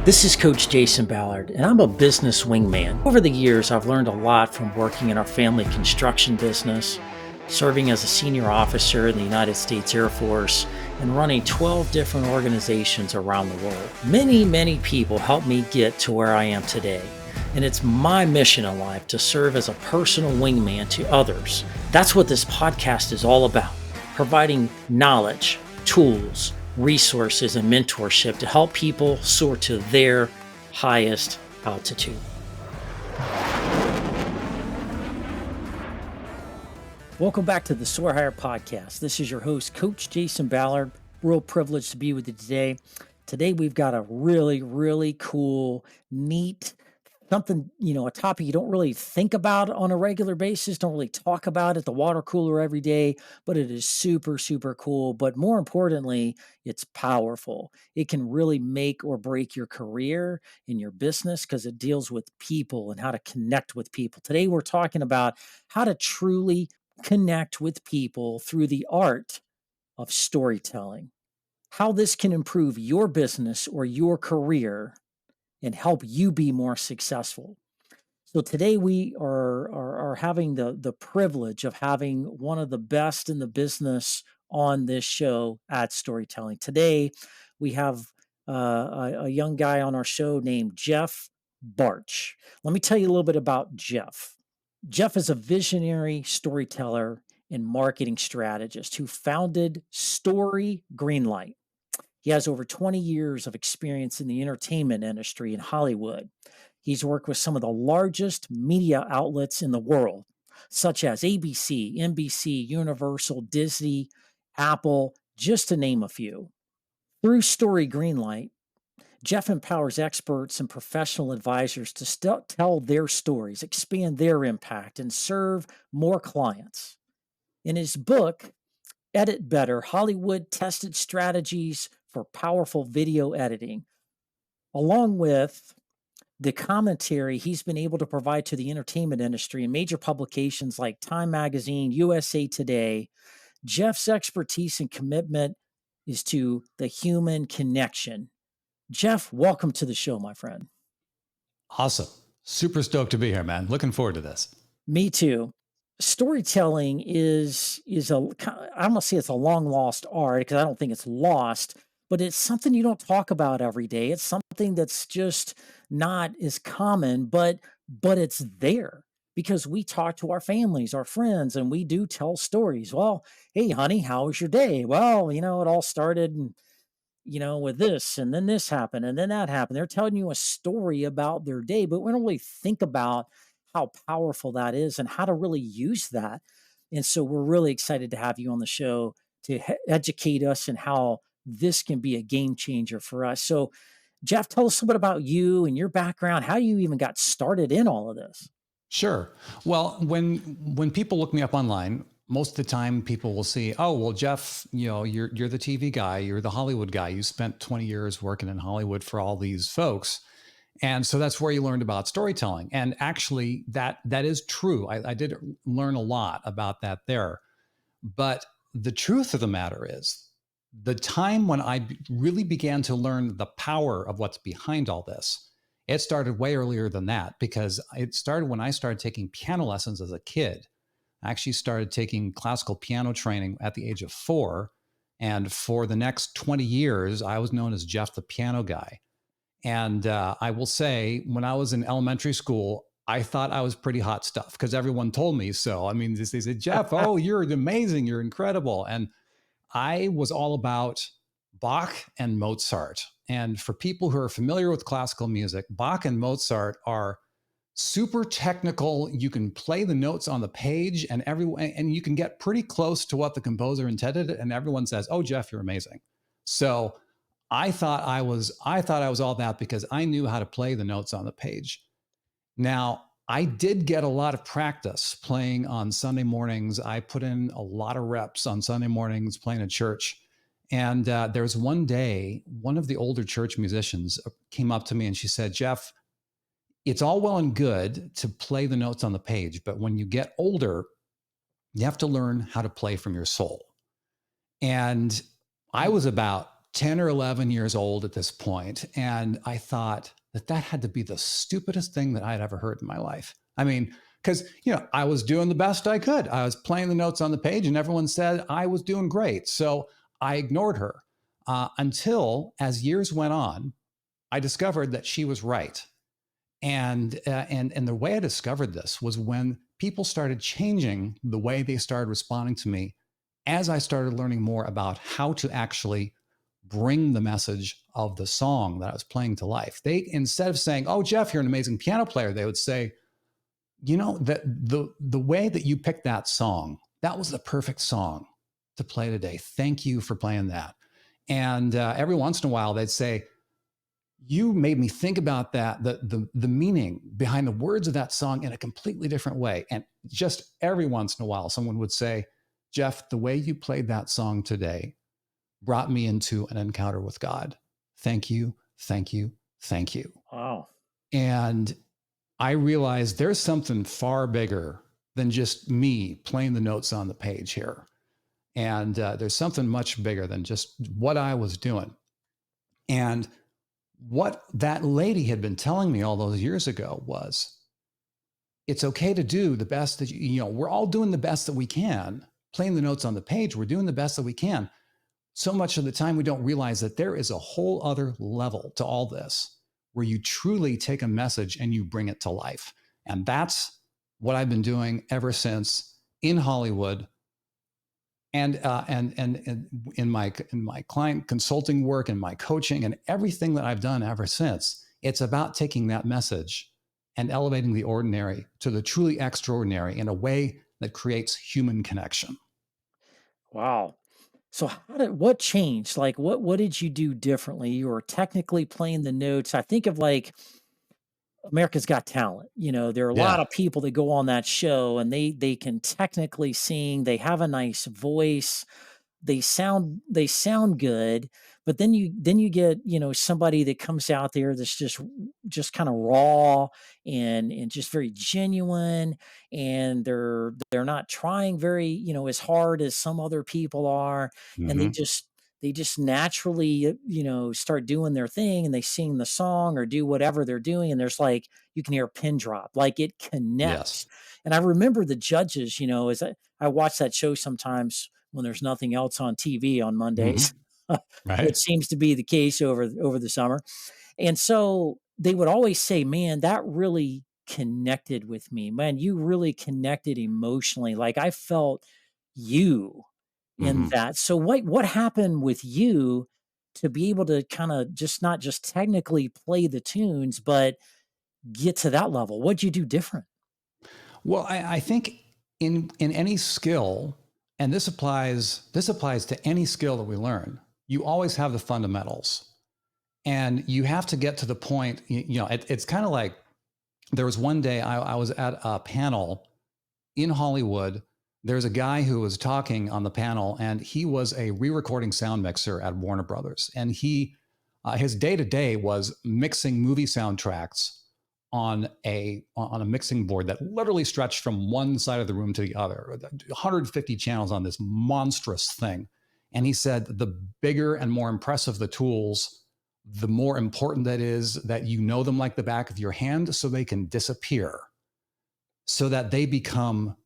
This is Coach Jason Ballard, and I'm a business wingman. Over the years, I've learned a lot from working in our family construction business, serving as a senior officer in the United States Air Force, and running 12 different organizations around the world. Many people helped me get to where I am today, and it's my mission in life to serve as a personal wingman to others. That's what this podcast is all about, providing knowledge, tools, resources, and mentorship to help people soar to their highest altitude. Welcome back to the Soar Higher podcast. This is your host, Coach Jason Ballard. Real privileged to be with you today. Today, we've got a really cool, neat, something, a topic you don't really think about on a regular basis, don't really talk about at the water cooler every day, but it is super cool. But more importantly, it's powerful. It can really make or break your career in your business because it deals with people and how to connect with people. Today, we're talking about how to truly connect with people through the art of storytelling, how this can improve your business or your career and help you be more successful. So today we are having the privilege of having one of the best in the business on this show at Storytelling. Today we have a young guy on our show named Jeff Bartsch. Let me tell you a little bit about Jeff. Jeff is a visionary storyteller and marketing strategist who founded Greenlight. He has over 20 years of experience in the entertainment industry in Hollywood. He's worked with some of the largest media outlets in the world, such as ABC, NBC, Universal, Disney, Apple, just to name a few. Through Greenlight, Jeff empowers experts and professional advisors to tell their stories, expand their impact, and serve more clients. In his book, Edit Better, Hollywood Tested Strategies for Powerful Video Editing, along with the commentary he's been able to provide to the entertainment industry in major publications like Time Magazine, USA Today, Jeff's expertise and commitment is to the human connection. Jeff, welcome to the show, my friend. Awesome. Super stoked to be here, man. Looking forward to this. Me too. Storytelling is I'm gonna say it's a long lost art because I don't think it's lost, but it's something you don't talk about every day. It's something that's just not as common, but it's there because we talk to our families, our friends, and we do tell stories. Well, hey, honey, how was your day? Well, it all started, with this, and then this happened, and then that happened. They're telling you a story about their day, but we don't really think about how powerful that is and how to really use that. And so we're really excited to have you on the show to educate us and how this can be a game changer for us. So, Jeff, tell us a bit about you and your background, how you even got started in all of this. Sure. Well, when people look me up online, most of the time people will see, oh, well, Jeff, you're the TV guy, you're the Hollywood guy. You spent 20 years working in Hollywood for all these folks. And so that's where you learned about storytelling. And actually, that is true. I did learn a lot about that there. But the truth of the matter is, the time when I really began to learn the power of what's behind all this, it started way earlier than that, because it started when I started taking piano lessons as a kid. I actually started taking classical piano training at the age of 4. And for the next 20 years, I was known as Jeff the Piano Guy. And I will say, when I was in elementary school, I thought I was pretty hot stuff because everyone told me so. I mean, they said, Jeff, oh, you're amazing. You're incredible. And I was all about Bach and Mozart. And for people who are familiar with classical music, Bach and Mozart are super technical. You can play the notes on the page and you can get pretty close to what the composer intended. And everyone says, oh, Jeff, you're amazing. So I thought I was all that because I knew how to play the notes on the page. Now, I did get a lot of practice playing on Sunday mornings. I put in a lot of reps on Sunday mornings playing at church. And there was one day, one of the older church musicians came up to me and she said, Jeff, it's all well and good to play the notes on the page, but when you get older, you have to learn how to play from your soul. And I was about 10 or 11 years old at this point, and I thought that that had to be the stupidest thing that I'd ever heard in my life. I mean, because I was doing the best I could. I was playing the notes on the page, and everyone said I was doing great. So I ignored her until, as years went on, I discovered that she was right. And the way I discovered this was when people started changing the way they started responding to me as I started learning more about how to actually bring the message of the song that I was playing to life. They, instead of saying, "Oh, Jeff, you're an amazing piano player," they would say, that the way that you picked that song, that was the perfect song to play today. Thank you for playing that. And every once in a while, they'd say, "You made me think about that, the meaning behind the words of that song in a completely different way." And just every once in a while, someone would say, "Jeff, the way you played that song today brought me into an encounter with God. Thank you, thank you, thank you." Wow. And I realized there's something far bigger than just me playing the notes on the page here. And there's something much bigger than just what I was doing. And what that lady had been telling me all those years ago was, it's okay to do the best that we're all doing the best that we can, playing the notes on the page. We're doing the best that we can. So much of the time we don't realize that there is a whole other level to all this where you truly take a message and you bring it to life. And that's what I've been doing ever since in Hollywood, and in my client consulting work and my coaching and everything that I've done ever since. It's about taking that message and elevating the ordinary to the truly extraordinary in a way that creates human connection. Wow. So what changed? Like what did you do differently? You were technically playing the notes. I think of like America's Got Talent. There are a lot Yeah. of people that go on that show and they can technically sing. They have a nice voice. They sound good, but then you get, somebody that comes out there that's just kind of raw and just very genuine, and they're not trying very, as hard as some other people are, and they Mm-hmm. just they just naturally, start doing their thing, and they sing the song or do whatever they're doing, and there's like you can hear a pin drop, like it connects. Yes. And I remember the judges, as I watch that show sometimes when there's nothing else on TV on Mm-hmm. Mondays, which Right. seems to be the case over the summer. And so they would always say, "Man, that really connected with me. Man, you really connected emotionally. Like I felt you in Mm-hmm. that." So what happened with you to be able to kind of just not just technically play the tunes, but get to that level? What'd you do different? Well, I think in any skill, and this applies to any skill that we learn, you always have the fundamentals. And you have to get to the point, it's kind of like there was one day I was at a panel in Hollywood. There's a guy who was talking on the panel, and he was a re-recording sound mixer at Warner Brothers. And his day to day was mixing movie soundtracks on a mixing board that literally stretched from one side of the room to the other, 150 channels on this monstrous thing. And he said the bigger and more impressive the tools, the more important that is that you know them like the back of your hand, so they can disappear, so that they become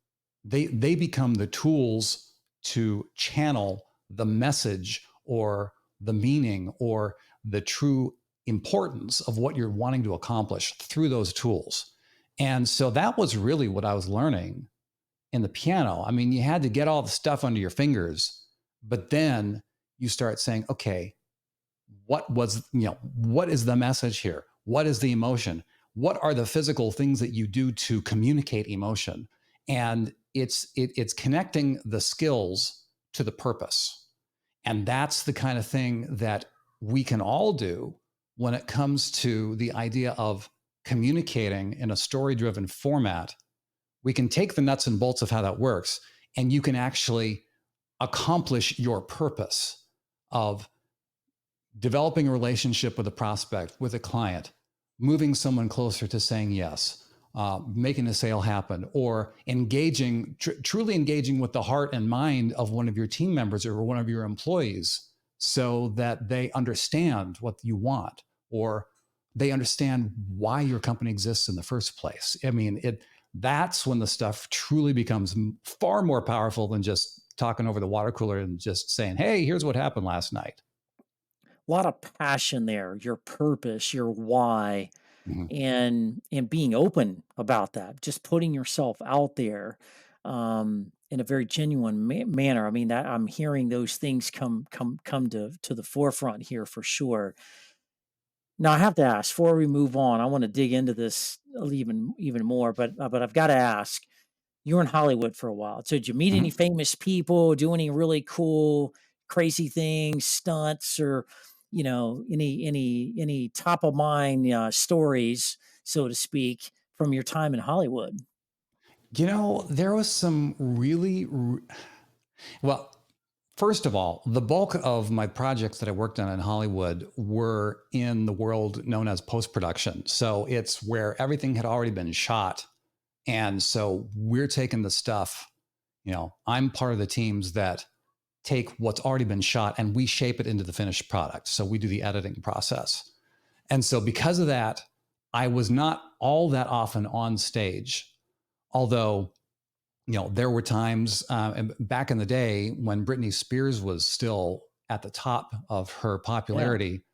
the tools to channel the message or the meaning or the true importance of what you're wanting to accomplish through those tools. And so that was really what I was learning in the piano. I mean, you had to get all the stuff under your fingers, but then you start saying, okay, what is the message here? What is the emotion? What are the physical things that you do to communicate emotion? And it's connecting the skills to the purpose. And that's the kind of thing that we can all do when it comes to the idea of communicating in a story driven format. We can take the nuts and bolts of how that works, and you can actually accomplish your purpose of developing a relationship with a prospect, with a client, moving someone closer to saying yes, making a sale happen, or truly engaging with the heart and mind of one of your team members or one of your employees so that they understand what you want, or they understand why your company exists in the first place. I mean, that's when the stuff truly becomes far more powerful than just talking over the water cooler and just saying, "Hey, here's what happened last night." A lot of passion there, your purpose, your why, Mhm. and being open about that, just putting yourself out there, in a very genuine manner. I mean, that I'm hearing those things come to the forefront here for sure. Now, I have to ask before we move on. I want to dig into this even more, but I've got to ask. You were in Hollywood for a while. So did you meet any Mhm. famous people, do any really cool, crazy things, stunts, or any top of mind stories, so to speak, from your time in Hollywood? There was some well, first of all, the bulk of my projects that I worked on in Hollywood were in the world known as post production. So it's where everything had already been shot. And so we're taking the stuff, I'm part of the teams that take what's already been shot and we shape it into the finished product. So we do the editing process. And so because of that, I was not all that often on stage, although there were times back in the day when Britney Spears was still at the top of her Yeah. popularity.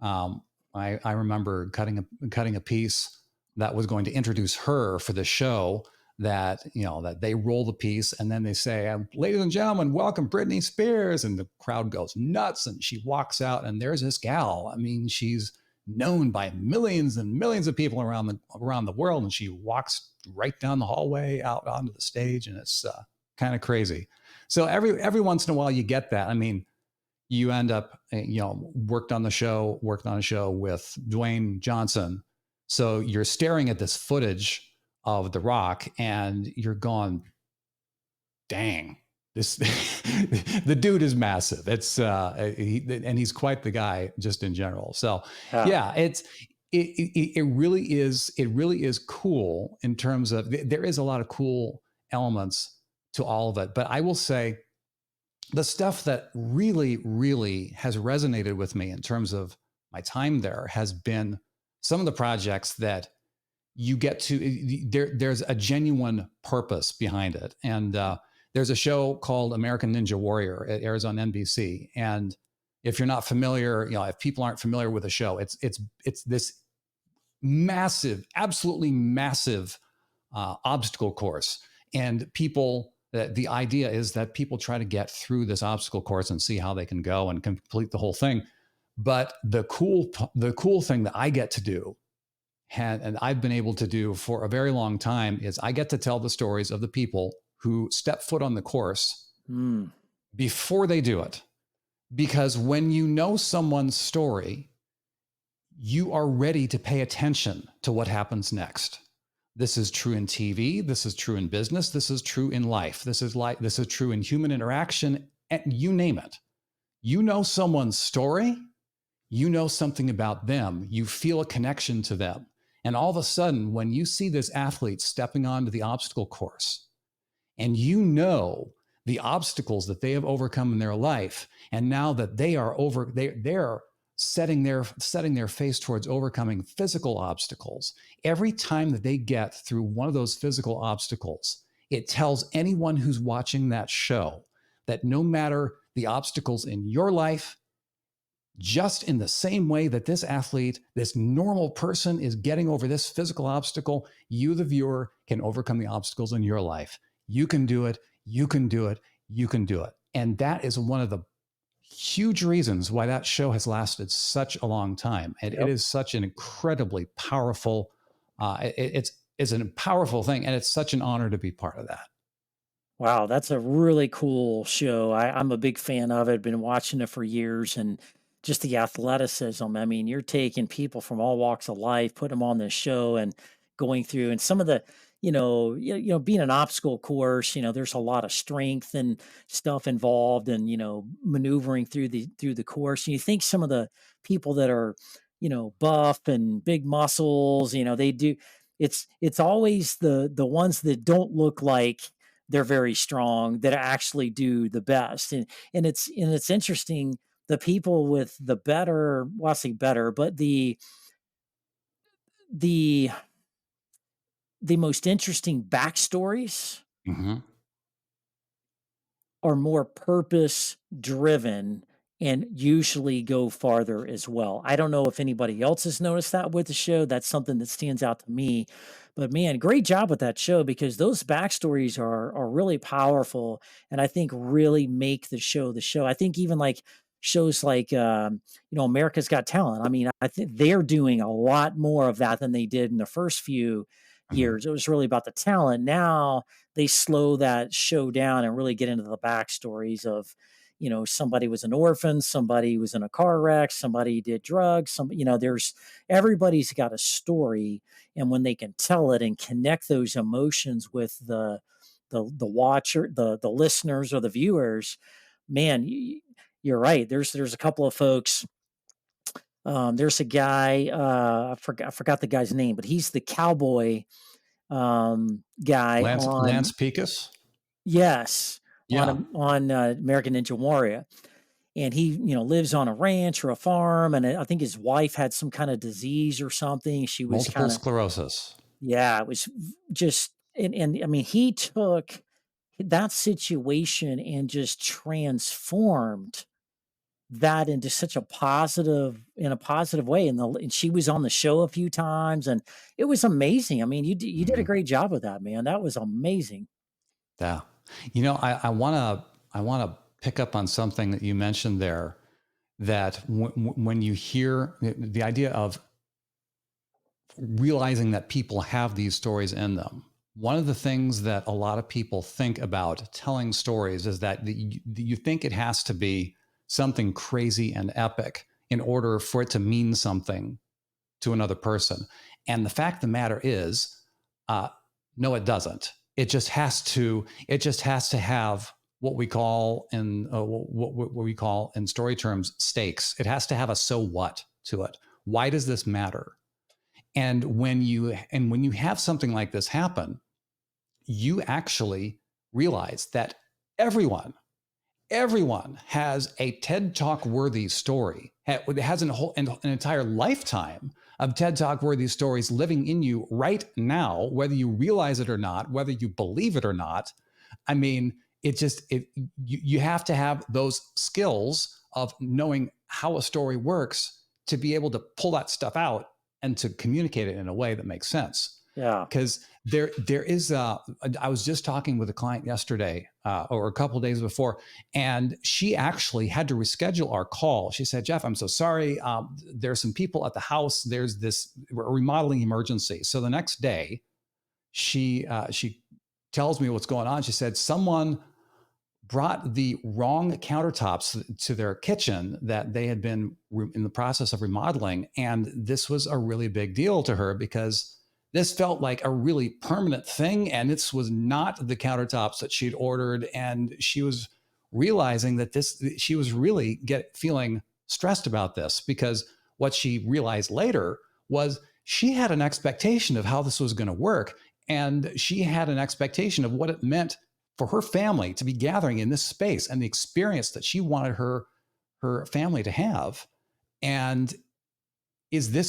Um, I remember cutting a piece that was going to introduce her for the show. That they roll the piece and then they say, "Ladies and gentlemen, welcome Britney Spears," and the crowd goes nuts. And she walks out, and there's this gal. I mean, she's known by millions and millions of people around the world, and she walks right down the hallway out onto the stage, and it's kind of crazy. So every once in a while you get that. I mean, you end up worked on a show with Dwayne Johnson, so you're staring at this footage of The Rock, and you're going, "Dang, this the dude is massive." And he's quite the guy just in general. So Yeah. yeah, it really is cool in terms of there is a lot of cool elements to all of it. But I will say the stuff that really, really has resonated with me in terms of my time there has been some of the projects that you get to there's a genuine purpose behind it. And there's a show called American Ninja Warrior. It airs on NBC. And if you're not familiar, if people aren't familiar with the show, it's this massive, absolutely massive obstacle course. And the idea is that people try to get through this obstacle course and see how they can go and complete the whole thing. But the cool thing that I get to do, and I've been able to do for a very long time, is I get to tell the stories of the people who step foot on the course Mm. before they do it. Because when you know someone's story, you are ready to pay attention to what happens next. This is true in TV. This is true in business. This is true in life. This is true in human interaction. And you name it. You know someone's story. You know something about them. You feel a connection to them. And all of a sudden, when you see this athlete stepping onto the obstacle course, and you know the obstacles that they have overcome in their life, and now that they're setting their face towards overcoming physical obstacles. Every time that they get through one of those physical obstacles, it tells anyone who's watching that show that no matter the obstacles in your life, just in the same way that this athlete, this normal person, is getting over this physical obstacle, you, the viewer, can overcome the obstacles in your life. You can do it. You can do it. You can do it. And that is one of the huge reasons why that show has lasted such a long time. And it Yep. is such an incredibly powerful, it's a powerful thing. And it's such an honor to be part of that. Wow, that's a really cool show. I'm a big fan of it. Been watching it for years, and just the athleticism. I mean, you're taking people from all walks of life, putting them on this show, and going through. And some of the, being an obstacle course. There's a lot of strength and stuff involved, and maneuvering through the course. And you think some of the people that are, buff and big muscles, they do. It's always the ones that don't look like they're very strong that actually do the best. And it's interesting the people with the better, well, I say better, but the the most interesting backstories Hmm. are more purpose driven and usually go farther as well. I don't know if anybody else has noticed that with the show. That's something that stands out to me. But man, great job with that show because those backstories are really powerful and I think really make the show the show. I think even like shows like America's Got Talent. I mean, I think they're doing a lot more of that than they did in the first few Hmm. years. It was really about the talent. Now they slow that show down and really get into the backstories of, somebody was an orphan, somebody was in a car wreck, somebody did drugs, there's everybody's got a story. And when they can tell it and connect those emotions with the watcher, the listeners or the viewers, man, you're right. There's a couple of folks. There's a guy, I forgot the guy's name, but he's the cowboy guy Lance on. Pecos. Yes, Yeah. American Ninja Warrior, and he, lives on a ranch or a farm, and I think his wife had some kind of disease or something. She was Multiple kinda. sclerosis. Yeah, it was just and I mean, he took that situation and just transformed that into such a positive way, and she was on the show a few times, and it was amazing. I mean, you did a Mhm. great job with that, man. That was amazing. Yeah. I want to pick up on something that you mentioned there, that when you hear the idea of realizing that people have these stories in them, one of the things that a lot of people think about telling stories is that you think it has to be something crazy and epic in order for it to mean something to another person. And the fact of the matter is, uh, no, it doesn't. It just has to. It just has to have what we call in what we call in story terms stakes. It has to have a so what to it. Why does this matter? And when you have something like this happen, you actually realize that everyone everyone has a TED Talk worthy story. It has an entire lifetime of TED Talk worthy stories living in you right now, whether you realize it or not, whether you believe it or not. I mean, you have to have those skills of knowing how a story works to be able to pull that stuff out and to communicate it in a way that makes sense. Yeah. Because there is I was just talking with a client yesterday or a couple of days before, and she actually had to reschedule our call. She said, Jeff, I'm so sorry, there's some people at the house, there's this remodeling emergency. So the next day she tells me what's going on. She said someone brought the wrong countertops to their kitchen that they had been in the process of remodeling. And this was a really big deal to her because this felt like a really permanent thing. And this was not the countertops that she'd ordered. And she was realizing that she was really feeling stressed about this, because what she realized later was she had an expectation of how this was going to work. And she had an expectation of what it meant for her family to be gathering in this space and the experience that she wanted her family to have. And are these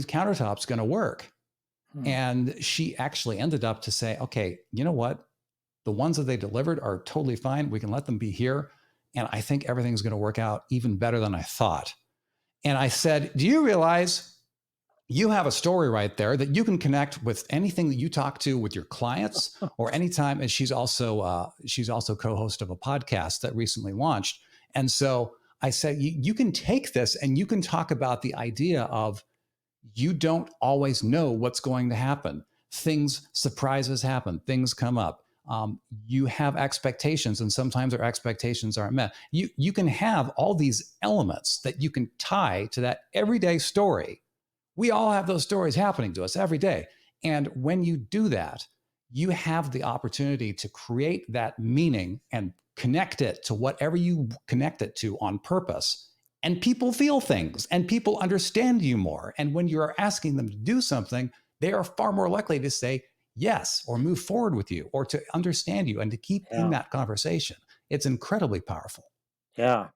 countertops going to work? Hmm. And she actually ended up to say, okay, you know what? The ones that they delivered are totally fine. We can let them be here. And I think everything's going to work out even better than I thought. And I said, do you realize you have a story right there that you can connect with anything that you talk to with your clients or anytime. And she's also co-host of a podcast that recently launched. And so I said, you can take this and you can talk about the idea of you don't always know what's going to happen. Surprises happen, things come up. You have expectations, and sometimes our expectations aren't met. You can have all these elements that you can tie to that everyday story. We all have those stories happening to us every day. And when you do that, you have the opportunity to create that meaning and connect it to whatever you connect it to on purpose. And people feel things and people understand you more. And when you're asking them to do something, they are far more likely to say yes or move forward with you or to understand you and to keep in Yeah. that conversation. It's incredibly powerful. Yeah.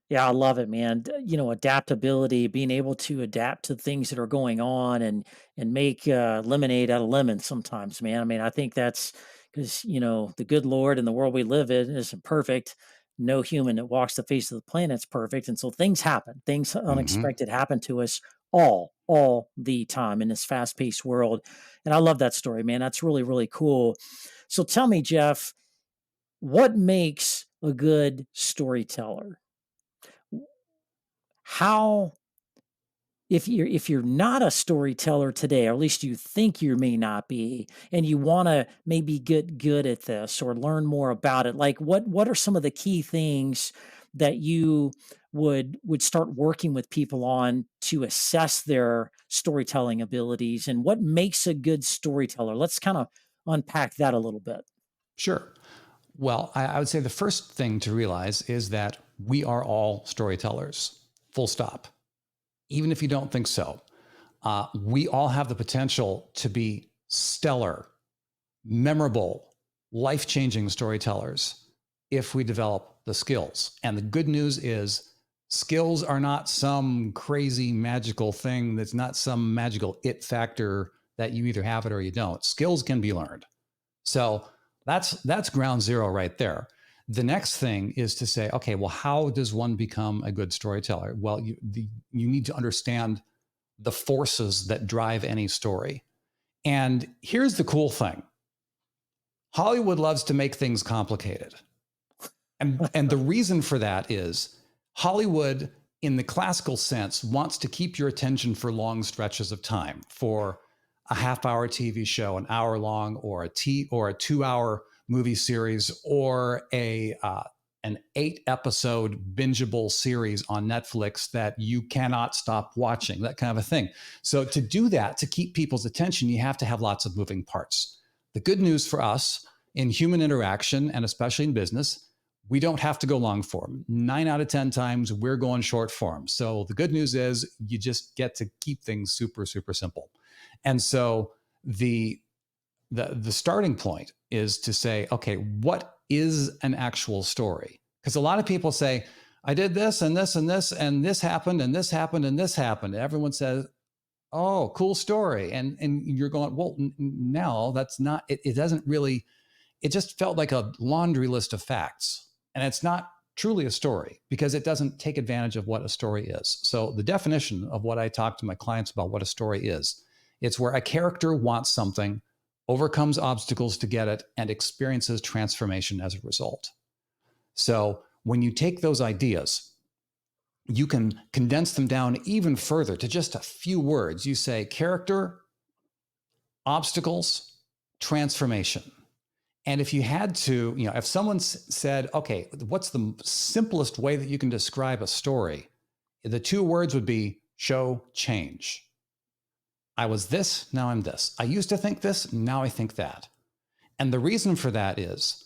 Yeah, I love it, man. Adaptability, being able to adapt to things that are going on and make lemonade out of lemons sometimes, man. I mean, I think that's because the good Lord and the world we live in isn't perfect. No human that walks the face of the planet's perfect, and so things happen. Things Hmm. unexpected happen to us all the time in this fast-paced world. And I love that story, man. That's really really cool. So tell me, Jeff, what makes a good storyteller? How if you're not a storyteller today, or at least you think you may not be, and you want to maybe get good at this or learn more about it, like what are some of the key things that you would start working with people on to assess their storytelling abilities, and what makes a good storyteller? Let's kind of unpack that a little bit. Sure. Well, I would say the first thing to realize is that we are all storytellers, full stop. Even if you don't think so, we all have the potential to be stellar, memorable, life changing storytellers if we develop the skills. And the good news is, skills are not some crazy magical thing. That's not some magical it factor that you either have it or you don't. Skills can be learned. So that's ground zero right there. The next thing is to say, okay, well, how does one become a good storyteller? Well, you need to understand the forces that drive any story. And here's the cool thing: Hollywood loves to make things complicated. And the reason for that is Hollywood, in the classical sense, wants to keep your attention for long stretches of time, for a half-hour TV show, an hour long, or a 2-hour movie series, or an 8-episode bingeable series on Netflix that you cannot stop watching, that kind of a thing. So to do that, to keep people's attention, you have to have lots of moving parts. The good news for us in human interaction, and especially in business, we don't have to go long form. 9 out of 10 times we're going short form. So the good news is you just get to keep things super, super simple. And so the starting point is to say, okay, what is an actual story? Because a lot of people say, I did this and this and this, and this happened and this happened and this happened. And everyone says, oh, cool story. And you're going, well, no, that's not, it doesn't really, it just felt like a laundry list of facts. And it's not truly a story because it doesn't take advantage of what a story is. So the definition of what I talk to my clients about what a story is, it's where a character wants something, overcomes obstacles to get it, and experiences transformation as a result. So when you take those ideas, you can condense them down even further to just a few words. You say character, obstacles, transformation. And if you had to, if someone said, okay, what's the simplest way that you can describe a story? The two words would be show change. I was this, now I'm this. I used to think this, now I think that. And the reason for that is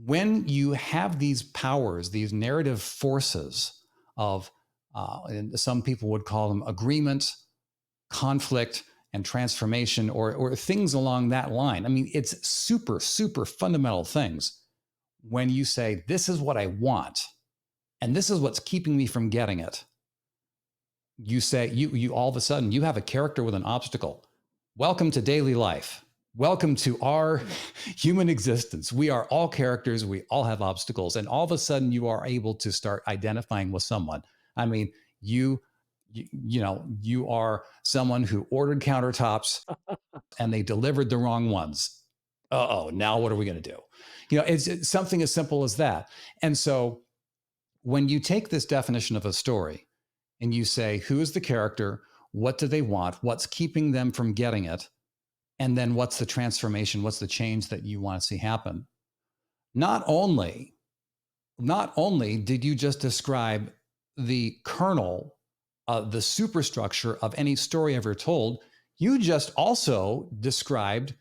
when you have these powers, these narrative forces of, and some people would call them agreement, conflict, and transformation, or things along that line. I mean, it's super, super fundamental things. When you say, this is what I want, and this is what's keeping me from getting it, you say, you all of a sudden, you have a character with an obstacle. Welcome to daily life. Welcome to our human existence. We are all characters. We all have obstacles. And all of a sudden, you are able to start identifying with someone. I mean, you are someone who ordered countertops and they delivered the wrong ones. Uh-oh, now what are we going to do? It's something as simple as that. And so when you take this definition of a story and you say, who is the character? What do they want? What's keeping them from getting it? And then what's the transformation? What's the change that you want to see happen? Not only did you just describe the kernel, the superstructure of any story ever told, you just also described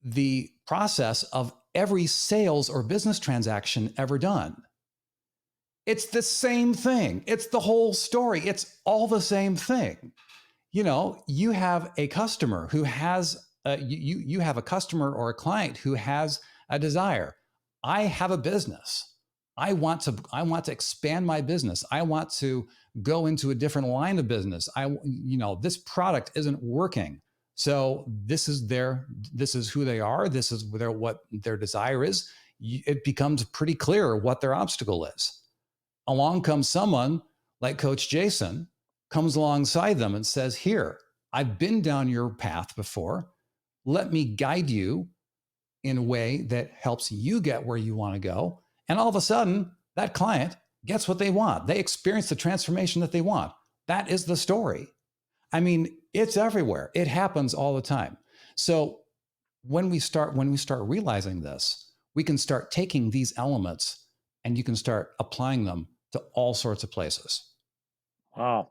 the process of every sales or business transaction ever done. It's the same thing. It's the whole story. It's all the same thing. You have a customer who has you have a customer or a client who has a desire. I have a business. I want to expand my business. I want to go into a different line of business. This product isn't working. So this is who they are. This is what their desire is. It becomes pretty clear what their obstacle is. Along comes someone like Coach Jason, comes alongside them and says, here, I've been down your path before. Let me guide you in a way that helps you get where you want to go. And all of a sudden, that client gets what they want. They experience the transformation that they want. That is the story. I mean, it's everywhere. It happens all the time. So when we start realizing this, we can start taking these elements and you can start applying them to all sorts of places. Wow.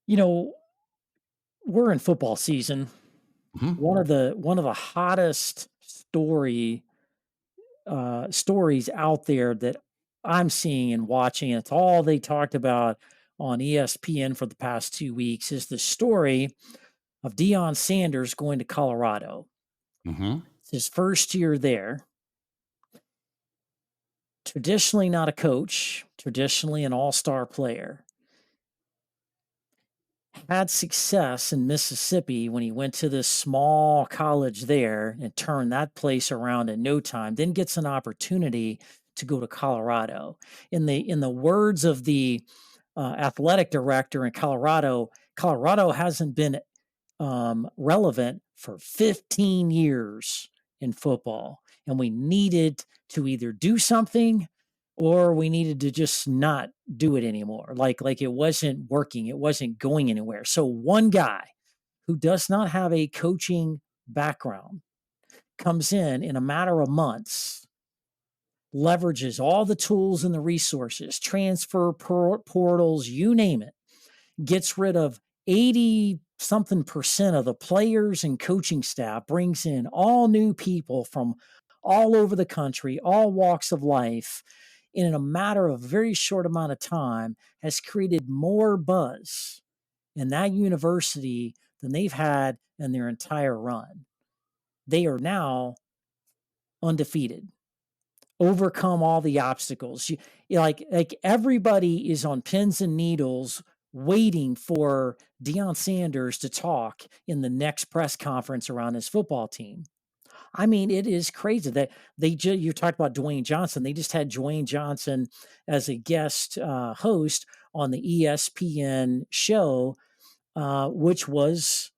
You know, we're in football season. Mhm. One of the hottest stories out there that I'm seeing and watching, it's all they talked about on ESPN for the past 2 weeks, is the story of Deion Sanders going to Colorado. Mhm. It's his first year there. Traditionally not a coach, traditionally an all-star player. Had success in Mississippi when he went to this small college there and turned that place around in no time, then gets an opportunity to go to Colorado. In the words of the athletic director in Colorado, Colorado hasn't been relevant for 15 years in football. And we needed to either do something or we needed to just not do it anymore. Like it wasn't working, it wasn't going anywhere. So one guy who does not have a coaching background comes in a matter of months, leverages all the tools and the resources, transfer portals, you name it, gets rid of 80 something percent of the players and coaching staff, brings in all new people from all over the country, all walks of life, and in a matter of a very short amount of time has created more buzz in that university than they've had in their entire run. They are now undefeated, overcome all the obstacles. Like everybody is on pins and needles waiting for Deion Sanders to talk in the next press conference around his football team. I mean, it is crazy that you talked about Dwayne Johnson. They just had Dwayne Johnson as a guest host on the ESPN show, which was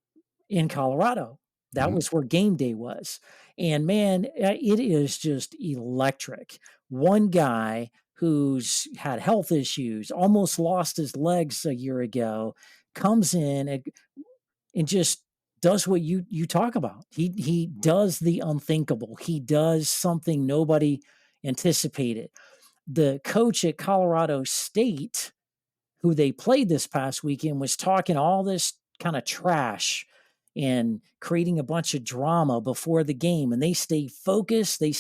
in Colorado. That Mhm. was where game day was. And man, it is just electric. One guy who's had health issues, almost lost his legs a year ago, comes in and just does what you talk about. He does the unthinkable. He does something nobody anticipated. The coach at Colorado State, who they played this past weekend, was talking all this kind of trash and creating a bunch of drama before the game, and they stay focused. They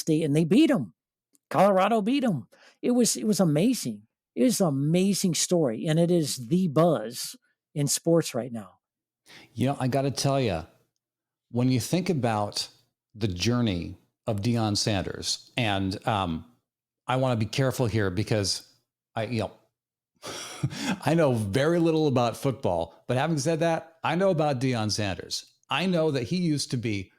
beat them. Colorado beat them. It was amazing. It is an amazing story, and it is the buzz in sports right now. I got to tell you, when you think about the journey of Deion Sanders, and I want to be careful here because I I know very little about football, but having said that, I know about Deion Sanders. I know that he used to be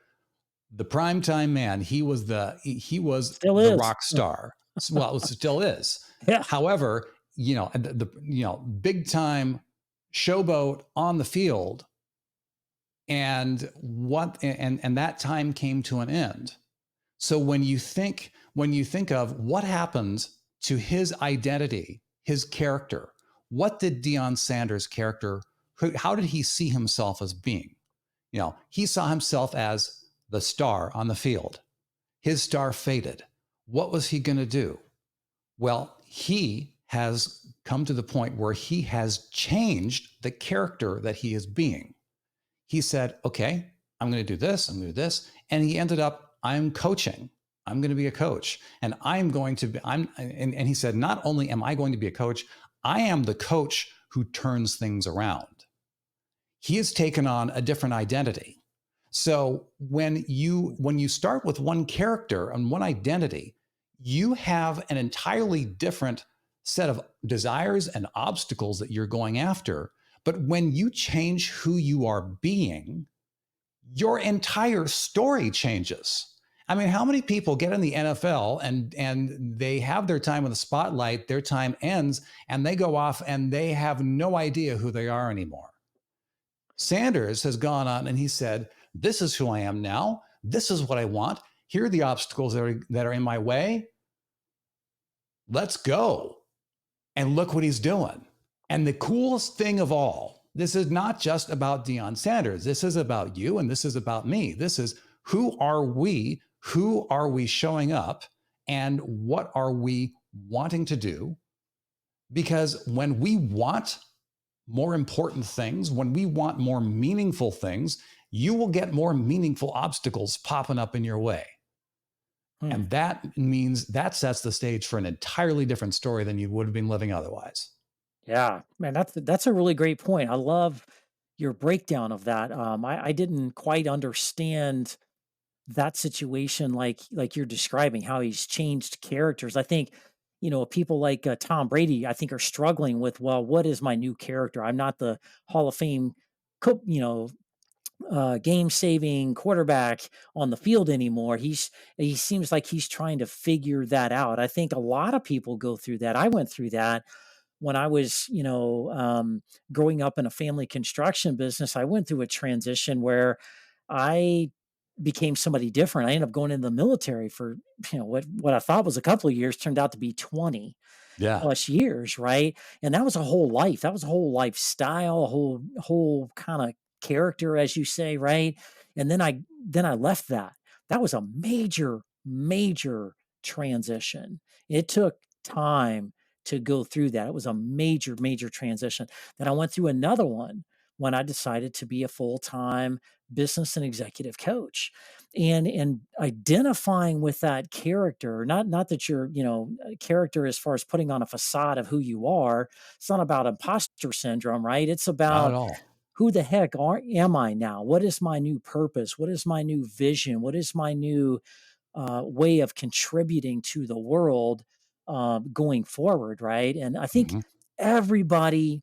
the primetime man. He was Still the is. rock star. Well, it still is. Yeah. However, big time showboat on the field, and that time came to an end. So when you think of what happened to his identity, his character, what did Deion Sanders' character, how did he see himself as being? He saw himself as the star on the field. His star faded. What was he going to do? Well, he has come to the point where he has changed the character that he is being. He said, okay, I'm going to do this, I'm going to do this. And he ended up, I'm coaching. I'm going to be a coach. And I'm going to be, and he said, not only am I going to be a coach, I am the coach who turns things around. He has taken on a different identity. So when you start with one character and one identity, you have an entirely different set of desires and obstacles that you're going after. But when you change who you are being, your entire story changes. I mean, how many people get in the NFL and they have their time in the spotlight, their time ends, and they go off and they have no idea who they are anymore? Sanders has gone on and he said, "This is who I am now. This is what I want. Here are the obstacles that are in my way. Let's go." And look what he's doing. And the coolest thing of all, this is not just about Deion Sanders. This is about you and this is about me. This is, who are we? Who are we showing up? And what are we wanting to do? Because when we want more important things, when we want more meaningful things, you will get more meaningful obstacles popping up in your way. Hmm. And that means that sets the stage for an entirely different story than you would have been living otherwise. Yeah, man, that's a really great point. I love your breakdown of that. I didn't quite understand that situation like you're describing how he's changed characters. I think, people like Tom Brady, I think are struggling with, well, what is my new character? I'm not the Hall of Fame, game saving quarterback on the field anymore. He seems like he's trying to figure that out. I think a lot of people go through that. I went through that when I was, growing up in a family construction business. I went through a transition where I became somebody different. I ended up going into the military for, what I thought was a couple of years turned out to be 20 Yeah. plus years, right? And that was a whole life. That was a whole lifestyle, a whole kind of character, as you say, right? And then I left that. That was a major, major transition. It took time to go through that. It was a major, major transition. Then I went through another one when I decided to be a full-time business and executive coach. And identifying with that character, not that you're, a character as far as putting on a facade of who you are. It's not about imposter syndrome, right? It's Not at about, all. who the heck am I now? What is my new purpose? What is my new vision? What is my new way of contributing to the world going forward, right? And I think Mhm. everybody,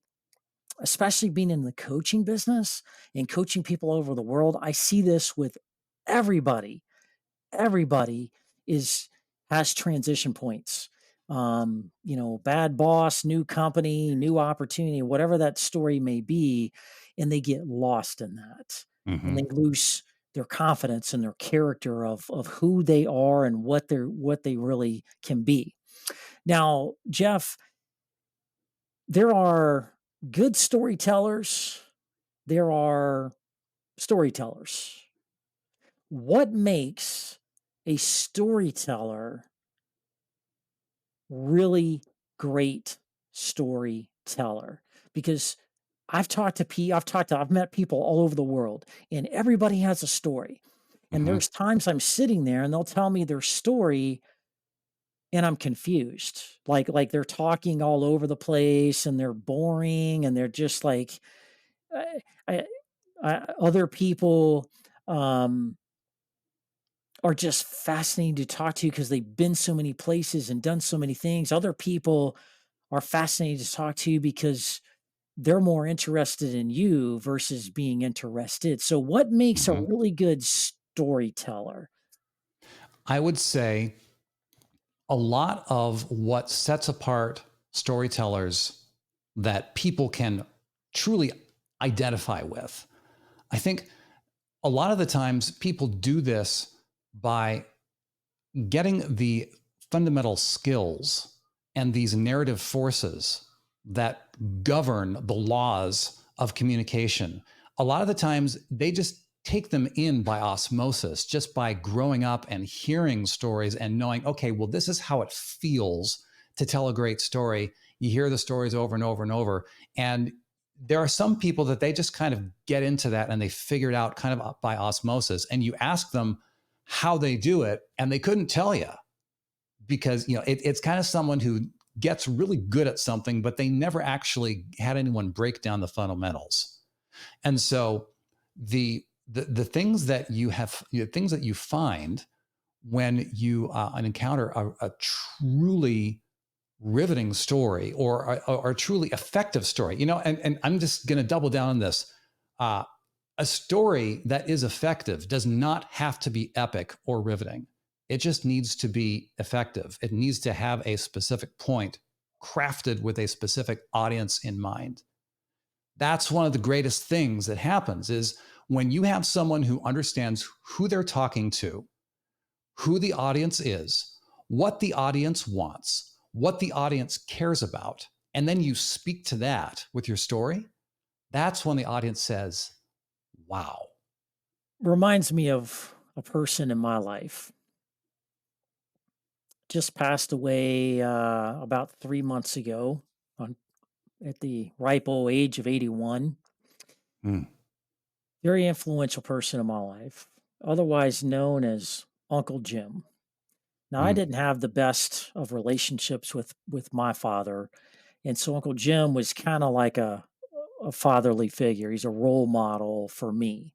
especially being in the coaching business and coaching people over the world, I see this with everybody. Everybody is has transition points. Bad boss, new company, new opportunity, whatever that story may be, and they get lost in that. And they Mhm. lose their confidence and their character of who they are and what they really can be. Now, Jeff, there are good storytellers, there are storytellers. What makes a storyteller really great storyteller? Because I've met people all over the world, and everybody has a story. And Mhm. there's times I'm sitting there and they'll tell me their story and I'm confused. Like they're talking all over the place and they're boring and they're just like I, I, other people um are just fascinating to talk to because they've been so many places and done so many things. Other people are fascinating to talk to because they're more interested in you versus being interested. So, what makes a Mhm. really good storyteller? I would say a lot of what sets apart storytellers that people can truly identify with. I think a lot of the times people do this by getting the fundamental skills and these narrative forces that govern the laws of communication. A lot of the times they just take them in by osmosis, just by growing up and hearing stories and knowing, okay, well, this is how it feels to tell a great story. You hear the stories over and over and over. And there are some people that they just kind of get into that and they figure it out kind of by osmosis. And you ask them how they do it, and they couldn't tell you because it's kind of someone who gets really good at something, but they never actually had anyone break down the fundamentals. And so the things that you have, things that you find when you encounter a truly riveting story or a truly effective story, and I'm just going to double down on this. Uh, a story that is effective does not have to be epic or riveting. It just needs to be effective. It needs to have a specific point crafted with a specific audience in mind. That's one of the greatest things that happens is when you have someone who understands who they're talking to, who the audience is, what the audience wants, what the audience cares about, and then you speak to that with your story. That's when the audience says, wow. Reminds me of a person in my life. Just passed away about 3 months ago on, at the ripe old age of 81. Mm, Very influential person in my life, otherwise known as Uncle Jim. Now, I mm, didn't have the best of relationships with my father, and so Uncle Jim was kind of like a fatherly figure. He's a role model for me.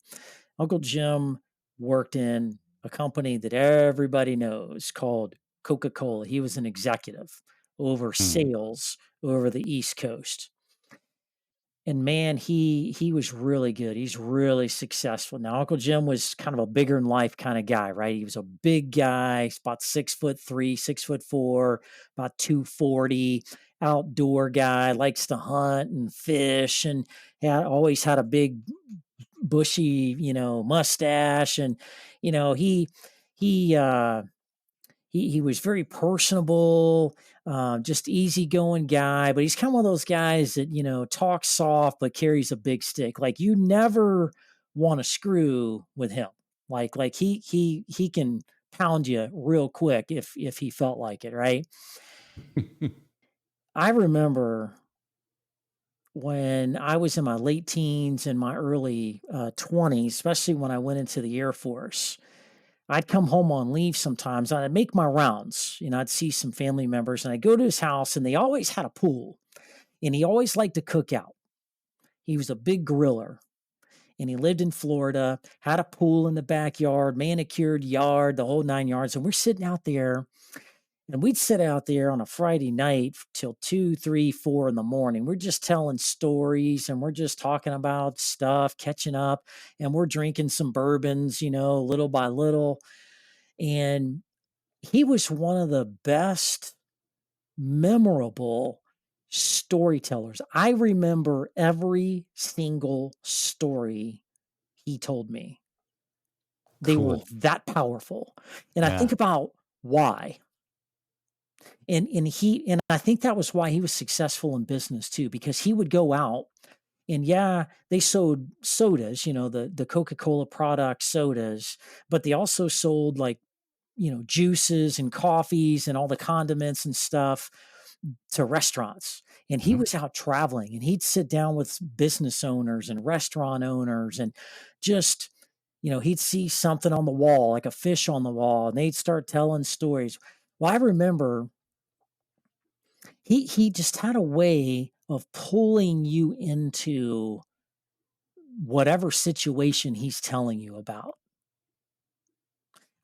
Uncle Jim worked in a company that everybody knows called Coca-Cola. He was an executive over mm. sales over the East Coast. And man, he was really good. He's really successful. Now, Uncle Jim was kind of a bigger in life kind of guy, right? He was a big guy. He's about 6'3", 6'4", about 240, outdoor guy, likes to hunt and fish, and always had a big bushy, mustache. And, you know, he uh he was very personable, just easygoing guy, but he's kind of one of those guys that, talks soft but carries a big stick. Like you never want to screw with him. Like he can pound you real quick if he felt like it, right? I remember when I was in my late teens and my early 20s, especially when I went into the Air Force. I'd come home on leave sometimes. I'd make my rounds. I'd see some family members and I'd go to his house and they always had a pool and he always liked to cook out. He was a big griller and he lived in Florida, had a pool in the backyard, manicured yard, the whole 9 yards. And we're sitting out there and we'd sit out there on a Friday night till 2, 3, 4 in the morning. We're just telling stories and we're just talking about stuff, catching up, and we're drinking some bourbons, little by little. And he was one of the best memorable storytellers. I remember every single story he told me. They were Cool. that powerful. And I think Yeah. about why. And I think that was why he was successful in business too, because he would go out and yeah, they sold sodas, the Coca-Cola product sodas, but they also sold like juices and coffees and all the condiments and stuff to restaurants. And he Mhm. was out traveling and he'd sit down with business owners and restaurant owners and just, he'd see something on the wall, like a fish on the wall, and they'd start telling stories. Well, I remember he just had a way of pulling you into whatever situation he's telling you about.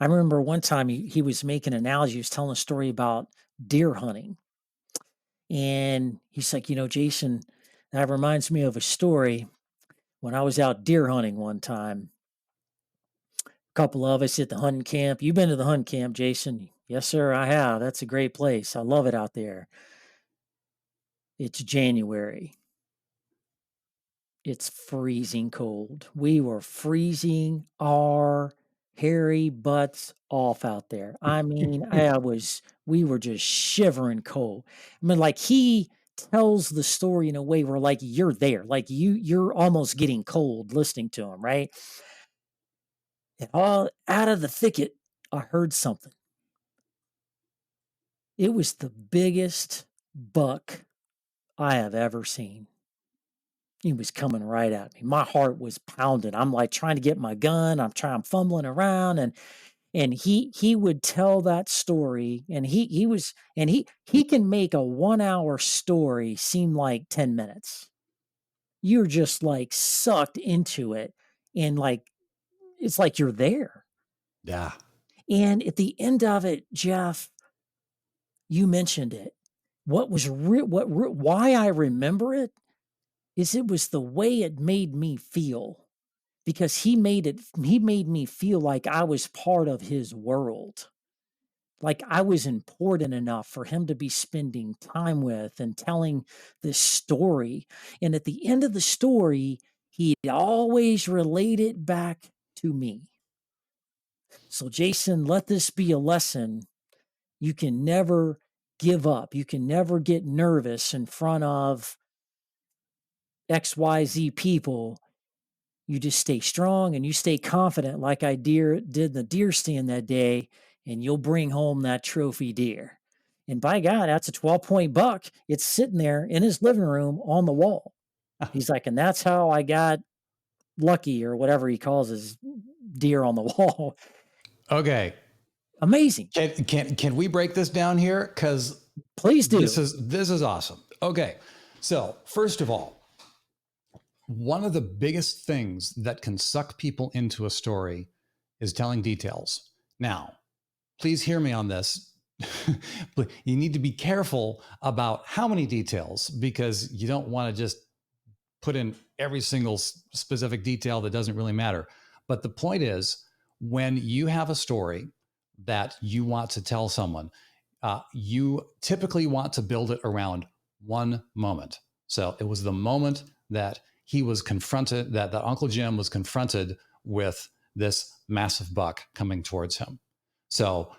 I remember one time he was making an analogy. He was telling a story about deer hunting. And he's like, Jason, that reminds me of a story when I was out deer hunting one time. A couple of us at the hunting camp. You've been to the hunting camp, Jason? Yes, sir, I have. That's a great place. I love it out there. It's January. It's freezing cold. We were freezing our hairy butts off out there. I mean, we were just shivering cold. I mean, like he tells the story in a way where like you're there, like you're almost getting cold listening to him, right? And all out of the thicket, I heard something. It was the biggest buck I have ever seen. He was coming right at me. My heart was pounding. I'm like trying to get my gun. I'm fumbling around and he would tell that story and he can make a 1 hour story seem like 10 minutes. You're just like sucked into it and like it's like you're there. Yeah. And at the end of it, Jeff, you mentioned it. What was why I remember it is it was the way it made me feel, because he made me feel like I was part of his world. Like I was important enough for him to be spending time with and telling this story. And at the end of the story, he'd always relate it back to me. So, Jason, let this be a lesson. You can never give up. You can never get nervous in front of XYZ people. You just stay strong and you stay confident, like I did the deer stand that day, and you'll bring home that trophy deer. And by God, that's a 12-point buck. It's sitting there in his living room on the wall. He's like, and that's how I got lucky, or whatever he calls his deer on the wall. Okay. Amazing. Can we break this down here? Because Please do. this is awesome. Okay. So first of all, one of the biggest things that can suck people into a story is telling details. Now, please hear me on this. You need to be careful about how many details, because you don't want to just put in every single specific detail that doesn't really matter. But the point is, when you have a story that you want to tell someone, you typically want to build it around one moment. So it was the moment that he was confronted, that Uncle Jim was confronted with this massive buck coming towards him. So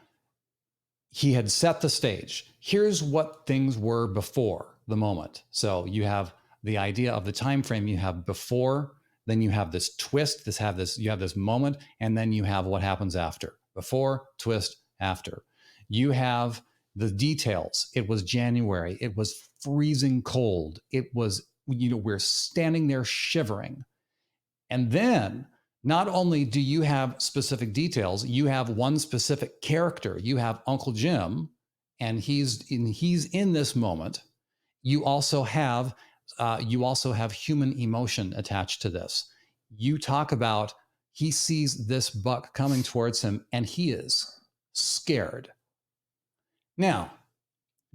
he had set the stage. Here's what things were before the moment. So you have the idea of the time frame. You have before, then you have this twist, you have this moment, and then you have what happens after. Before, twist, after. You have the details. It was January. It was freezing cold. It was, we're standing there shivering. And then not only do you have specific details, you have one specific character. You have Uncle Jim, and he's in this moment. You also have human emotion attached to this. You talk about, he sees this buck coming towards him and he is scared. Now,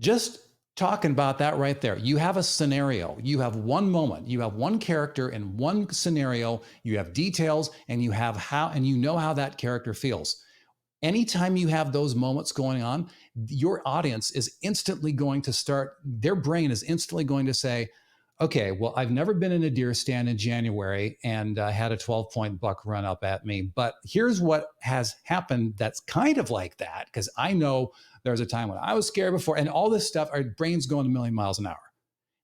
just talking about that right there, you have a scenario, you have one moment, you have one character in one scenario, you have details, and you have and you know how that character feels. Anytime you have those moments going on, your audience is instantly going to start, their brain is instantly going to say, okay, well, I've never been in a deer stand in January and had a 12-point buck run up at me, but here's what has happened that's kind of like that, because I know there was a time when I was scared before, and all this stuff, our brains going a million miles an hour.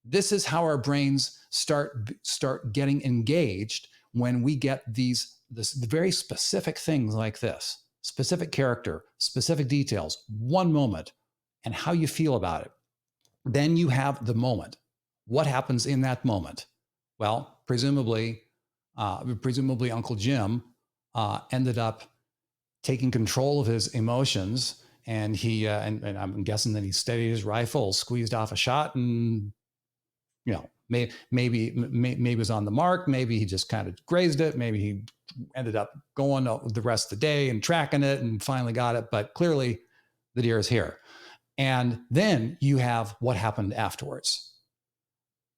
This is how our brains start getting engaged when we get this very specific things like this. Specific character, specific details, one moment, and how you feel about it. Then you have the moment. What happens in that moment? Well, presumably Uncle Jim ended up taking control of his emotions, and and I'm guessing that he steadied his rifle, squeezed off a shot, and maybe it was on the mark. Maybe he just kind of grazed it. Maybe he ended up going the rest of the day and tracking it and finally got it. But clearly the deer is here. And then you have what happened afterwards.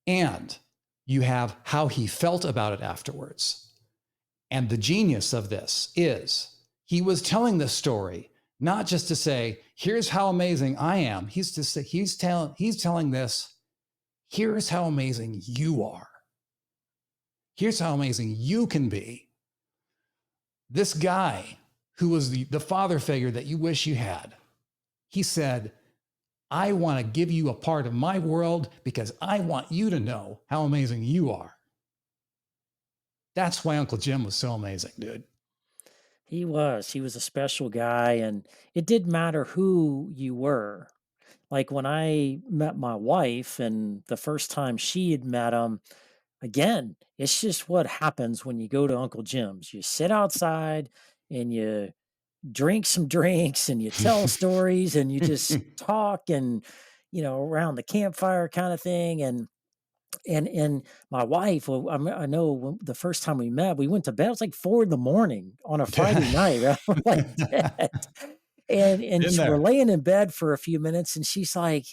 And you have how he felt about it afterwards. And the genius of this is he was telling this story not just to say, here's how amazing I am. He's telling this, here's how amazing you are. Here's how amazing you can be. This guy who was the father figure that you wish you had, he said, I want to give you a part of my world because I want you to know how amazing you are. That's why Uncle Jim was so amazing, dude. He was. He was a special guy, and it didn't matter who you were. Like when I met my wife, and the first time she had met him, again, it's just what happens when you go to Uncle Jim's. You sit outside and you drink some drinks and you tell stories and you just talk and, around the campfire kind of thing. And And my wife, well, I know the first time we met, we went to bed. It was like 4 in the morning on a Friday night. Right? We're like dead. And In we're there. laying in bed for a few minutes, and she's like,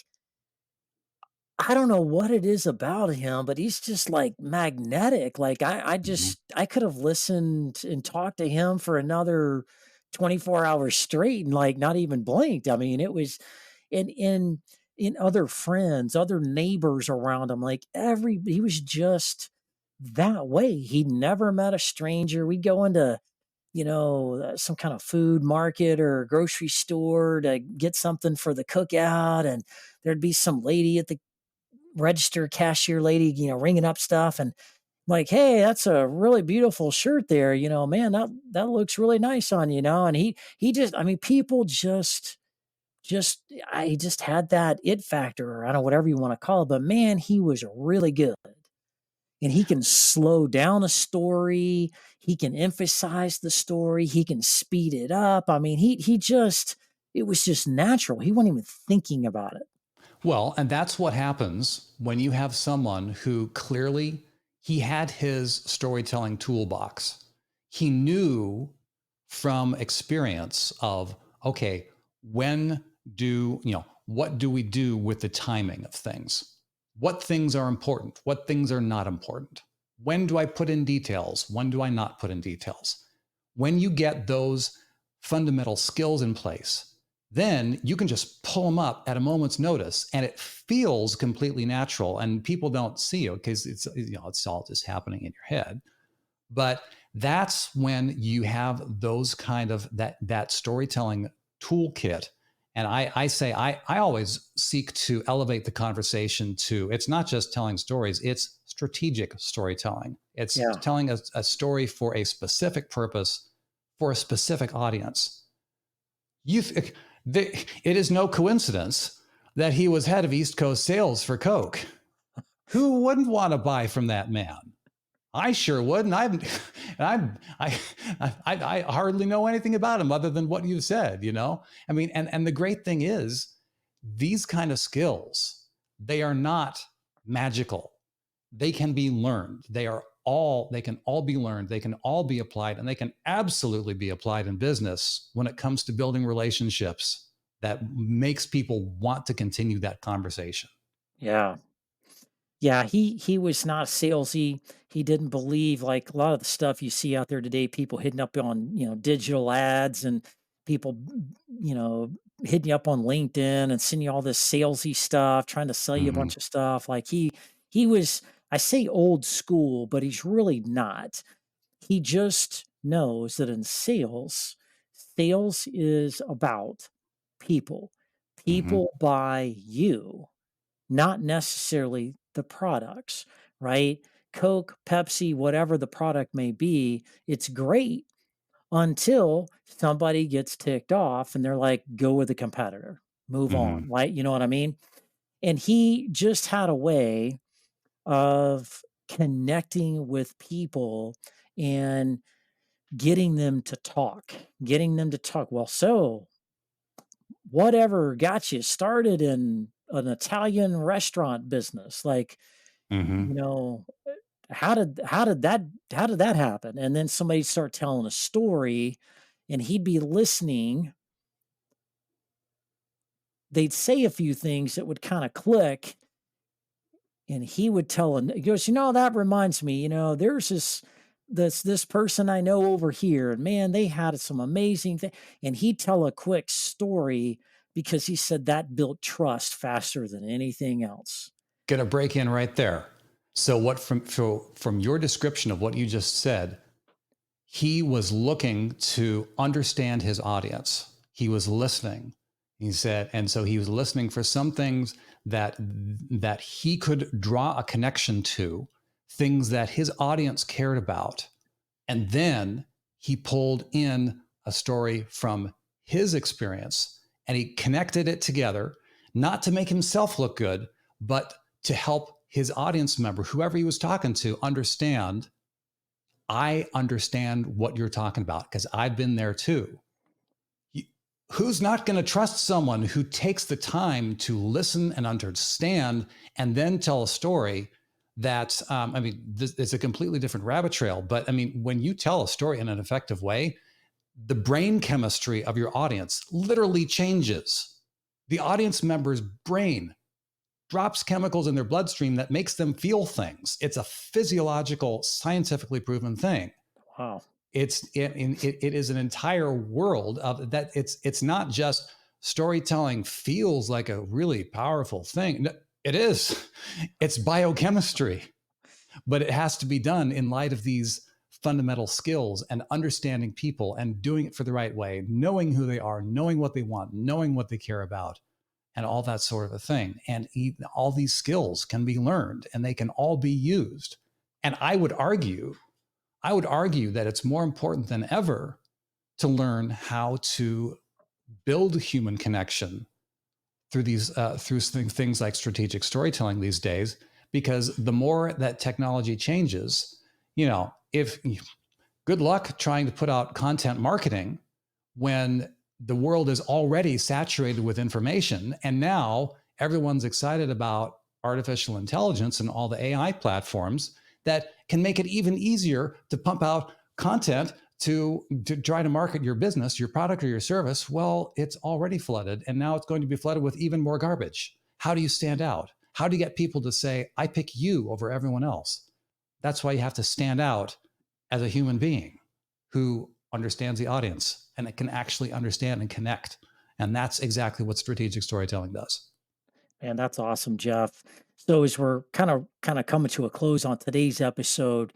I don't know what it is about him, but he's just like magnetic. Like Mhm. I could have listened and talked to him for another 24 hours straight and like not even blinked. I mean, it was in other friends, other neighbors around him, like he was just that way. He never met a stranger. We'd go into, some kind of food market or grocery store to get something for the cookout, and there'd be some lady at the register cashier lady, ringing up stuff and like, "Hey, that's a really beautiful shirt there, man, that looks really nice on you," and he just, I mean, people just I just had that it factor, or I don't know, whatever you wanna call it, but man, he was really good. And he can slow down a story, he can emphasize the story, he can speed it up. I mean, he just it was just natural. He wasn't even thinking about it. Well, and that's what happens when you have someone who clearly he had his storytelling toolbox. He knew from experience of, okay, when what do we do with the timing of things? What things are important? What things are not important? When do I put in details? When do I not put in details? When you get those fundamental skills in place, then you can just pull them up at a moment's notice and it feels completely natural and people don't see it because it's all just happening in your head. But that's when you have those kind of that storytelling toolkit. And I always seek to elevate the conversation to, it's not just telling stories, it's strategic storytelling. It's Yeah. telling a story for a specific purpose, for a specific audience. You, it is no coincidence that he was head of East Coast sales for Coke. Who wouldn't want to buy from that man? I sure would, and I hardly know anything about him other than what you said. I mean, and the great thing is, these kind of skills, they are not magical. They can be learned. They can all be learned. They can all be applied, and they can absolutely be applied in business when it comes to building relationships that makes people want to continue that conversation. Yeah. Yeah, he was not salesy. He didn't believe like a lot of the stuff you see out there today, people hitting up on, digital ads and people, you know, hitting you up on LinkedIn and sending you all this salesy stuff, trying to sell you a Mm-hmm. bunch of stuff. Like he was, I say old school, but he's really not. He just knows that in sales, sales is about people. Mm-hmm. People buy you, not necessarily the products, right? Coke, Pepsi, whatever the product may be, it's great until somebody gets ticked off and they're like, go with the competitor, move Mm-hmm. on, right? You know what I mean? And he just had a way of connecting with people and getting them to talk. Well, so whatever got you started in an Italian restaurant business? Like, Mm-hmm. you know, how did that happen? And then somebody start telling a story and he'd be listening. They'd say a few things that would kind of click, and he would tell, and he goes, that reminds me, there's this person I know over here, and man, they had some amazing thing. And he'd tell a quick story because he said that built trust faster than anything else. Gonna break in right there. So what from your description of what you just said, he was looking to understand his audience. He was listening. He said, and so he was listening for some things that he could draw a connection to, things that his audience cared about. And then he pulled in a story from his experience and he connected it together, not to make himself look good, but to help his audience member, whoever he was talking to, understand. I understand what you're talking about because I've been there too. Who's not going to trust someone who takes the time to listen and understand and then tell a story that, I mean, this, it's a completely different rabbit trail. But I mean, when you tell a story in an effective way, the brain chemistry of your audience literally changes. The audience member's brain drops chemicals in their bloodstream that makes them feel things. It's a physiological, scientifically proven thing. Wow. It is an entire world of that. It's not just storytelling feels like a really powerful thing. It is. It's biochemistry, but it has to be done in light of these fundamental skills and understanding people and doing it for the right way, knowing who they are, knowing what they want, knowing what they care about, and all that sort of a thing. And all these skills can be learned and they can all be used. And I would argue that it's more important than ever to learn how to build human connection through things like strategic storytelling these days, because the more that technology changes, if good luck trying to put out content marketing when the world is already saturated with information, and now everyone's excited about artificial intelligence and all the AI platforms that can make it even easier to pump out content to try to market your business, your product, or your service. Well, it's already flooded, and now it's going to be flooded with even more garbage. How do you stand out? How do you get people to say, I pick you over everyone else? That's why you have to stand out as a human being who understands the audience and it can actually understand and connect. And that's exactly what strategic storytelling does. Man, that's awesome, Jeff. So as we're kind of coming to a close on today's episode,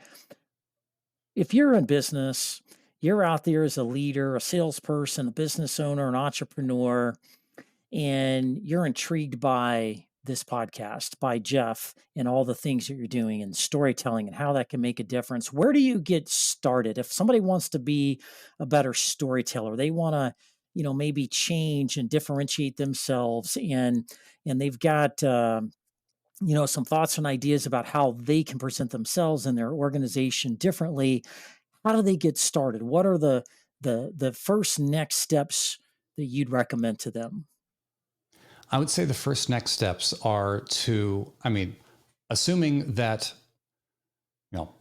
if you're in business, you're out there as a leader, a salesperson, a business owner, an entrepreneur, and you're intrigued by this podcast, by Jeff, and all the things that you're doing and storytelling and how that can make a difference, where do you get started? If somebody wants to be a better storyteller, they want to, maybe change and differentiate themselves, and they've got some thoughts and ideas about how they can present themselves and their organization differently. How do they get started? What are the first next steps that you'd recommend to them? I would say the first next steps are to, I mean, assuming that,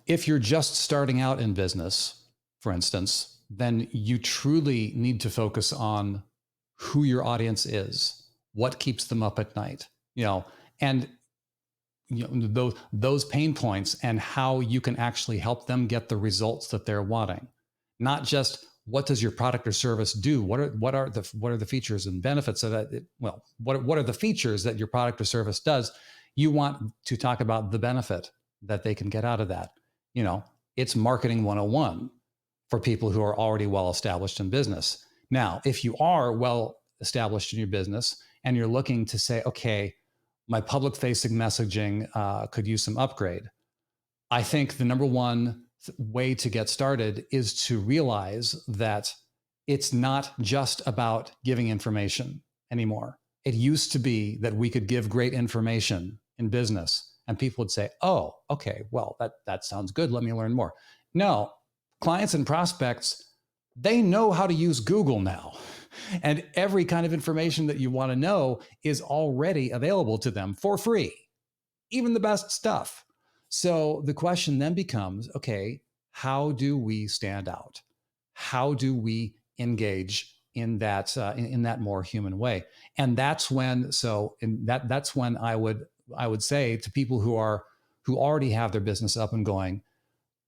if you're just starting out in business, for instance, then you truly need to focus on who your audience is, what keeps them up at night, and those pain points and how you can actually help them get the results that they're wanting. Not just what does your product or service do? What are the features and benefits of that? What are the features that your product or service does? You want to talk about the benefit that they can get out of that. It's marketing 101 for people who are already well established in business. Now, if you are well established in your business and you're looking to say, okay, my public facing messaging could use some upgrade, I think the number one way to get started is to realize that it's not just about giving information anymore. It used to be that we could give great information in business and people would say, oh, okay, well, that sounds good. Let me learn more. No, clients and prospects, they know how to use Google now. And every kind of information that you want to know is already available to them for free, even the best stuff. So the question then becomes, okay, how do we stand out? How do we engage in that in that more human way? And that's when that's when I would say to people who already have their business up and going,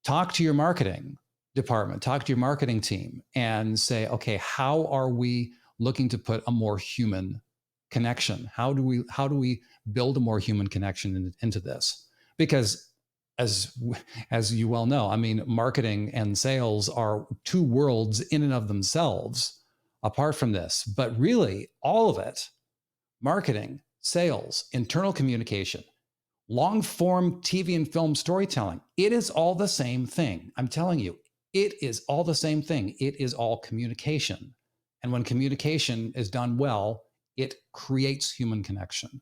talk to your marketing department, talk to your marketing team and say, okay, how are we looking to put a more human connection? How do we build a more human connection into this? Because as you well know, I mean, marketing and sales are two worlds in and of themselves apart from this, but really all of it, marketing, sales, internal communication, long form TV and film storytelling, it is all the same thing. I'm telling you, it is all the same thing. It is all communication. And when communication is done well, it creates human connection.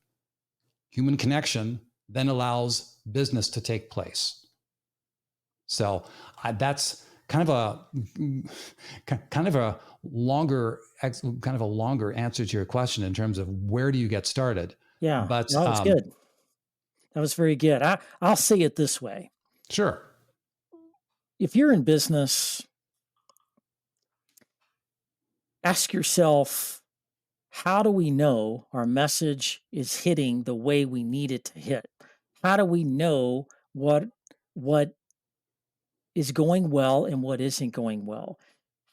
Human connection then allows business to take place. So that's kind of a longer answer to your question in terms of where do you get started. Yeah, But no, it's good. That was very good. I'll say it this way. Sure. If you're in business, ask yourself, how do we know our message is hitting the way we need it to hit? How do we know what is going well and what isn't going well?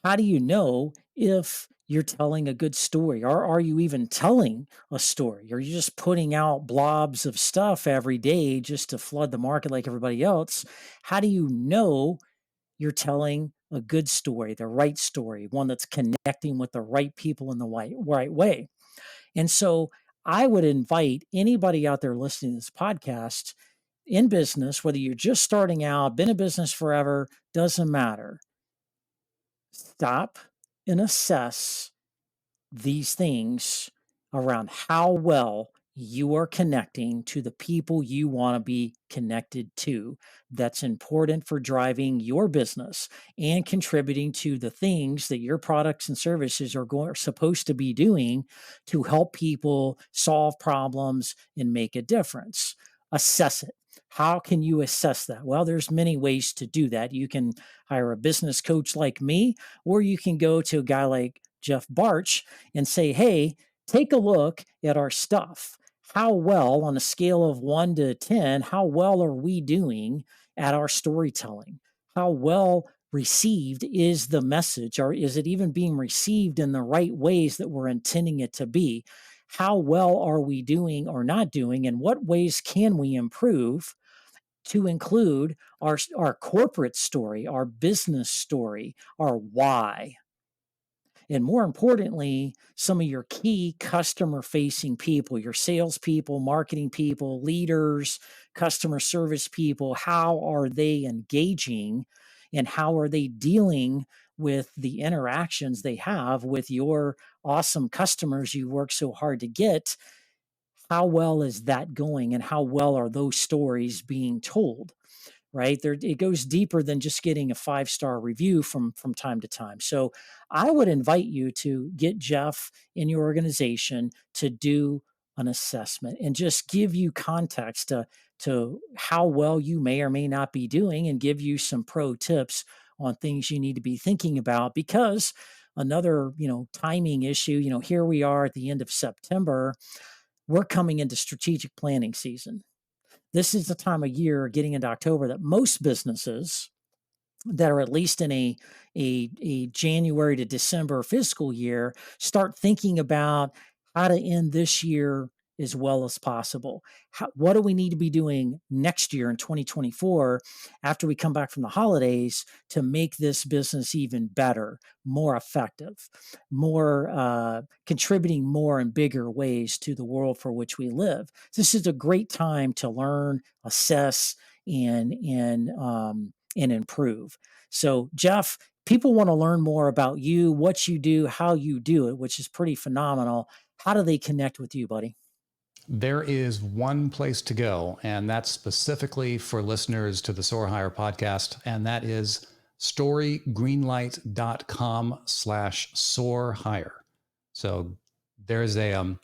How do you know if you're telling a good story? Or are you even telling a story? Are you just putting out blobs of stuff every day just to flood the market like everybody else? How do you know you're telling a good story, the right story, one that's connecting with the right people in the right way? And so I would invite anybody out there listening to this podcast in business, whether you're just starting out, been in business forever, doesn't matter. Stop and assess these things around how well you are connecting to the people you want to be connected to. That's important for driving your business and contributing to the things that your products and services are supposed to be doing to help people solve problems and make a difference. Assess it. How can you assess that? Well, there's many ways to do that. You can hire a business coach like me, or you can go to a guy like Jeff Bartsch and say, hey, take a look at our stuff. How well, on a scale of 1 to 10, how well are we doing at our storytelling? How well received is the message, or is it even being received in the right ways that we're intending it to be? How well are we doing or not doing, and what ways can we improve to include our corporate story, our business story, our why? And more importantly, some of your key customer facing people, your salespeople, marketing people, leaders, customer service people, how are they engaging and how are they dealing with the interactions they have with your awesome customers you work so hard to get? How well is that going and how well are those stories being told? Right there, it goes deeper than just getting a 5-star review from time to time. So I would invite you to get Jeff in your organization to do an assessment and just give you context to how well you may or may not be doing, and give you some pro tips on things you need to be thinking about. Because another, timing issue, here we are at the end of September, we're coming into strategic planning season. This is the time of year, getting into October, that most businesses that are at least in a January to December fiscal year start thinking about how to end this year as well as possible. What do we need to be doing next year in 2024 after we come back from the holidays to make this business even better, more effective, more contributing more in bigger ways to the world for which we live? This is a great time to learn, assess, and improve. So, Jeff, people want to learn more about you, what you do, how you do it, which is pretty phenomenal. How do they connect with you, buddy? There is one place to go, and that's specifically for listeners to the Soar Hire podcast, and that is storygreenlight.com/soar hire. So there's when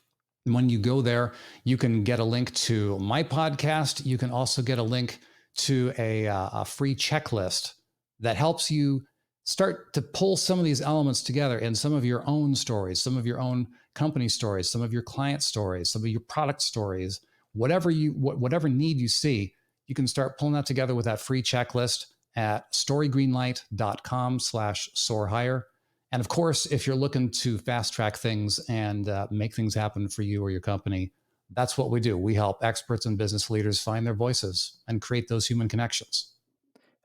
you go there, you can get a link to my podcast. You can also get a link to a free checklist that helps you start to pull some of these elements together in some of your own stories, some of your own company stories, some of your client stories, some of your product stories, whatever need you see, you can start pulling that together with that free checklist at storygreenlight.com/soar hire. And of course, if you're looking to fast track things and make things happen for you or your company, that's what we do. We help experts and business leaders find their voices and create those human connections.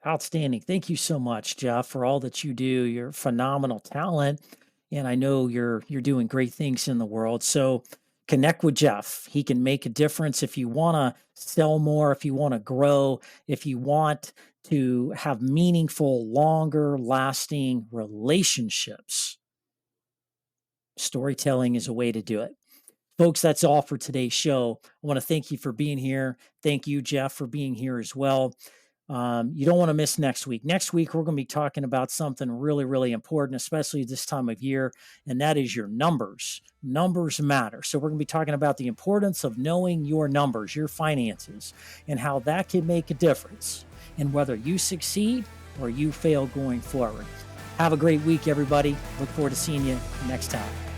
Outstanding. Thank you so much, Jeff, for all that you do. You're phenomenal talent, and I know you're doing great things in the world. So connect with Jeff. He can make a difference if you want to sell more, if you want to grow, if you want to have meaningful, longer lasting relationships. Storytelling is a way to do it. Folks, that's all for today's show. I want to thank you for being here. Thank you, Jeff, for being here as well. You don't want to miss next week. Next week, we're going to be talking about something really, really important, especially this time of year, and that is your numbers. Numbers matter. So, we're going to be talking about the importance of knowing your numbers, your finances, and how that can make a difference in whether you succeed or you fail going forward. Have a great week, everybody. Look forward to seeing you next time.